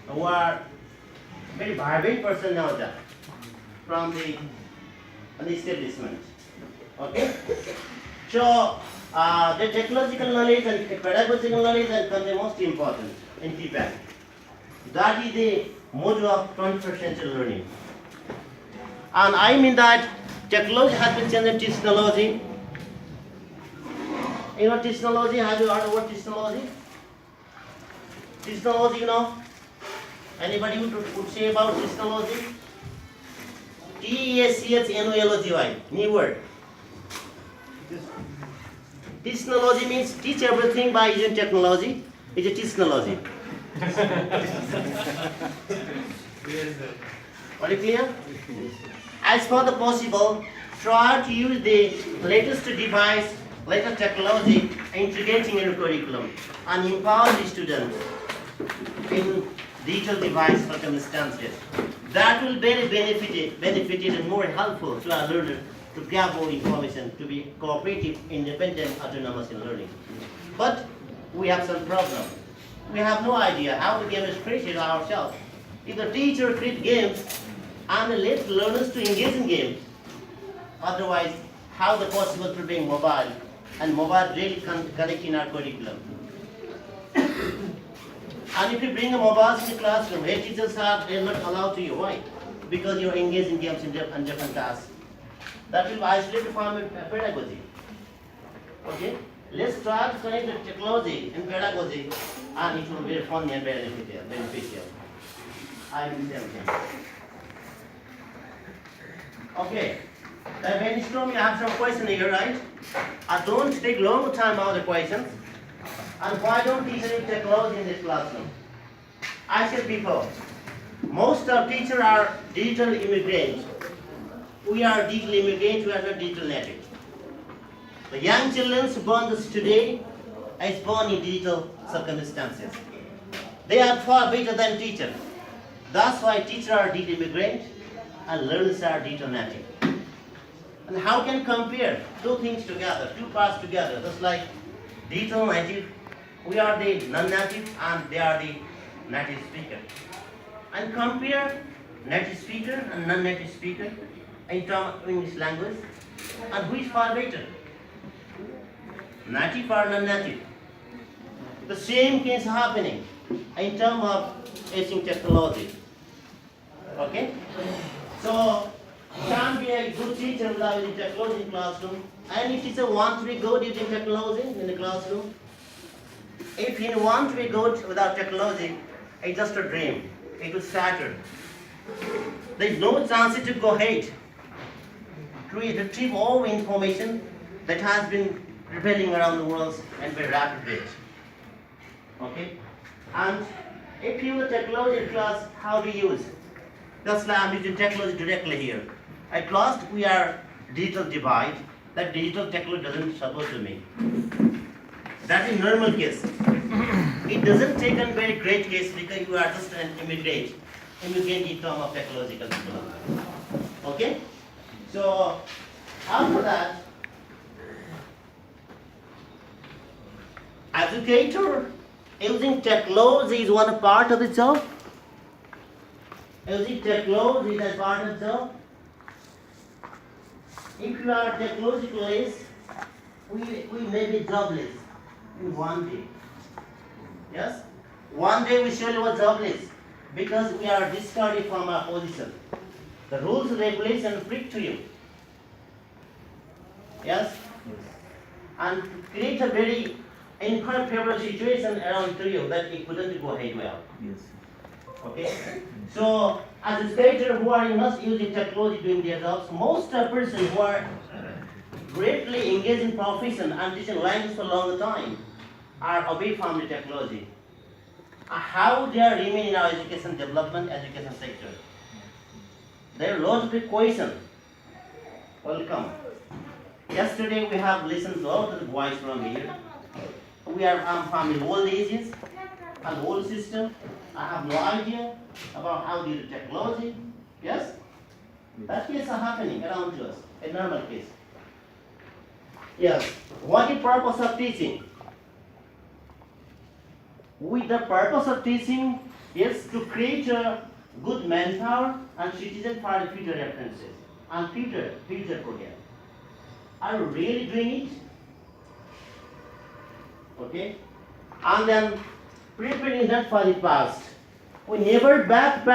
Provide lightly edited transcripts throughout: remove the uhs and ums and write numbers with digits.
who are very vibrant person now that from the establishment. Okay? So the technological knowledge and pedagogical knowledge are the most important in TPAC. That is the mode of 21st century learning. And I mean that technology has been changed to technology. You know technology, have you heard about technology? Technology, you know? Anybody would say about technology? TECHNOLOGY, new word. Technology means teach everything by using technology. It's a technology. Are you clear? As far as possible, try to use the latest device, latest technology, integrating in your curriculum and empower the students in digital device circumstances. That will be benefited and more helpful to our learner to grab more information, to be cooperative, independent, autonomous in learning. But we have some problem. We have no idea how the game is created ourselves. If the teacher creates games and let learners to engage in games, otherwise, how the possible to bring mobile and mobile really connect in our curriculum? And if you bring a mobile in the classroom, head teachers they are not allowed to you. Why? Because you are engaged in games and different tasks. That will isolate from pedagogy. Okay? Let's try to connect the technology and pedagogy, and it will be very fun and beneficial. I will tell them. Okay. The brainstorm, you have some question here, right? Don't take long time on the questions. And why don't teachers use technology in this classroom? I said before, most of teachers are digital immigrants. We are digital immigrants, we are not digital natives. The young children born today is born in digital circumstances. They are far better than teachers. That's why teachers are digital immigrants and learners are digital native. And how can compare two things together, two parts together, just like digital native, we are the non-native and they are the native speaker. And compare native speaker and non-native speaker in terms of English language, and who is far better? Native or non-native? The same thing is happening in terms of using technology. Okay? So, you can't be a good teacher without using technology in classroom. Any teacher wants to be good using technology in the classroom. If you want to be good without technology, it's just a dream. It will shatter. There is no chance to go ahead to retrieve all information that has been prevailing around the world at very rapid rate. Okay? And if you use technology in class, how do you use? That's why I'm using technology directly here. At last, we are digital divide. That digital technology doesn't support to me. That is normal case. It doesn't take a very great case because you are just an immigrant in terms of technological development. Okay? So, after that, educator using technology is one part of the job. Using technology is a part of the job. If you are technologically, we may be jobless in one day. Yes? One day we surely were jobless because we are discarded from our position. The rules and regulations prick to you. Yes? And create a very unfavorable situation around to you that it couldn't go ahead well. Yes. Okay? So, as a educator who are not using technology doing their jobs, most persons who are greatly engaged in profession and teaching language for a long time are away from the technology. How they are remain in our education development, education sector? There are lots of questions. Welcome. Yesterday we have listened to all the voice from here. We are from the old ages and old system. I have no idea about how the technology. Yes? That case are happening around us, a normal case. Yes. What is the purpose of teaching? With the purpose of teaching is to create a good manpower and citizen for the future references and future program. Are you really doing it? Okay? And then preparing that for the past. We never back.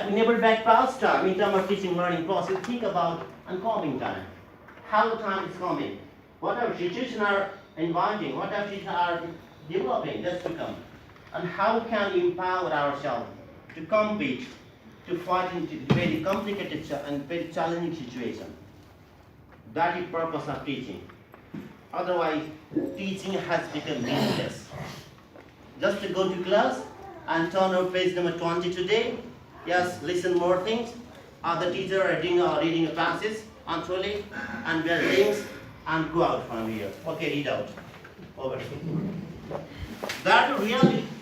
We never back past time in terms of teaching learning process. Think about oncoming time. How time is coming. What our situations are inviting, what our situations are developing just to come. And how can we empower ourselves to compete, to fight into very complicated and very challenging situation. That is the purpose of teaching. Otherwise, teaching has become meaningless. Just to go to class and turn out page number 20 today. Yes, listen more things. Other teacher are reading a passage on trolley and wear rings and go out from here. Okay, read out. Over.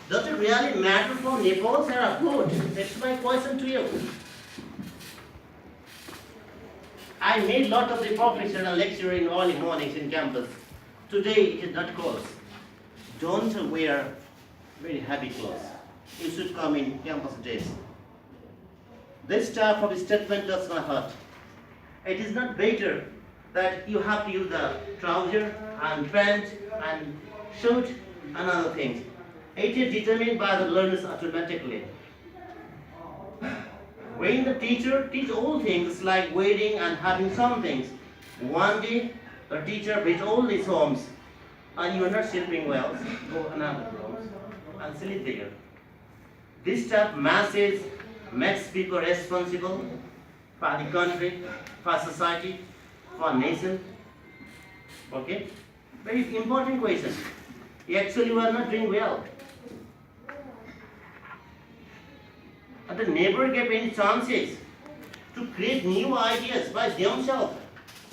Does it really matter for Nepal, Sarah? Good. That's my question to you. I made a lot of the professor and lecturer in early mornings in campus. Today it is not close. Don't wear very heavy clothes. You should come in campus dress. This type of statement does not hurt. It is not better that you have to use the trouser and pant and shirt and other things. It is determined by the learners automatically. When the teacher teaches all things like wearing and having some things, one day the teacher brings all these homes and you are not sleeping well, go another room and sleep there. This type of message makes people responsible for the country, for society, for nation. Okay? Very important question. Actually, we are not doing well. And they never gave any chances to create new ideas by themselves.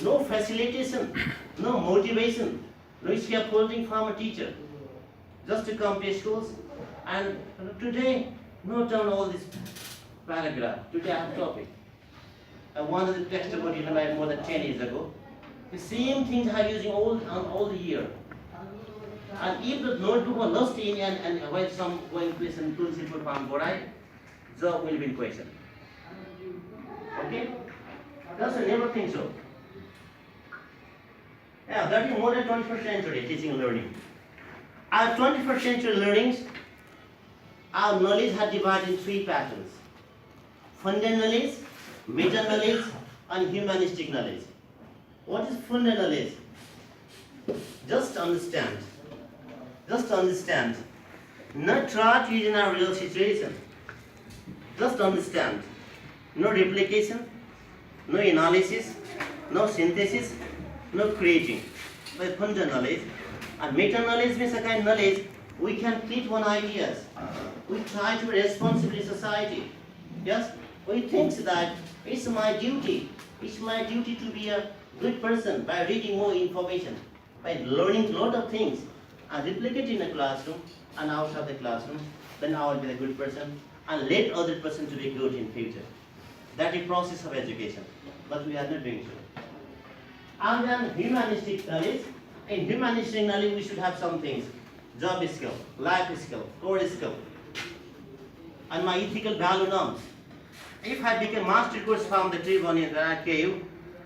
No facilitation, no motivation, no scaffolding from a teacher. Just to come to schools. And today, note down all this paragraph. Today I have a topic. One of the textbook like more than 10 years ago. The same things I am using all the year. And if the notebook was lost in and while some going question principle from Borai, job will be in question. Okay? That's I never think so. Yeah, that is more than 21st century teaching and learning. Our 21st century learnings, our knowledge had divided in three patterns. Fundamental knowledge, meta knowledge, and humanistic knowledge. What is fundamental knowledge? Just understand. Just understand. Not try to use in our real situation. Just understand. No replication, no analysis, no synthesis, no creating. But fundamental knowledge. And meta knowledge means a kind of knowledge we can create one ideas. We try to be responsible in society. Yes? We think that it's my duty. It's my duty to be a good person by reading more information, by learning a lot of things and replicate in a classroom and out of the classroom. Then I will be a good person and let other person to be good in future. That is process of education. But we are not doing so. And then humanistic knowledge. In humanistic knowledge, we should have some things. Job skill, life skill, core skill, and my ethical value norms. If I became master course from the tribune in the cave,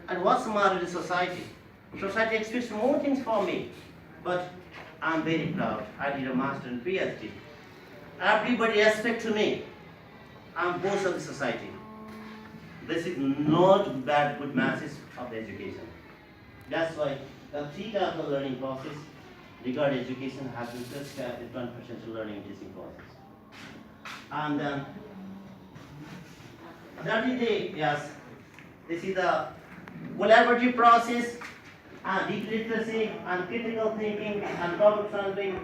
and what's the matter with society? Society expects more things from me, but I'm very proud. I did a master and PhD. Everybody respect to me. I'm boss of the society. This is not bad good message of the education. That's why the three types of learning process regarding education has been prescribed the 21st century learning teaching process. And that is this is the collaborative process and deep literacy and critical thinking and problem solving.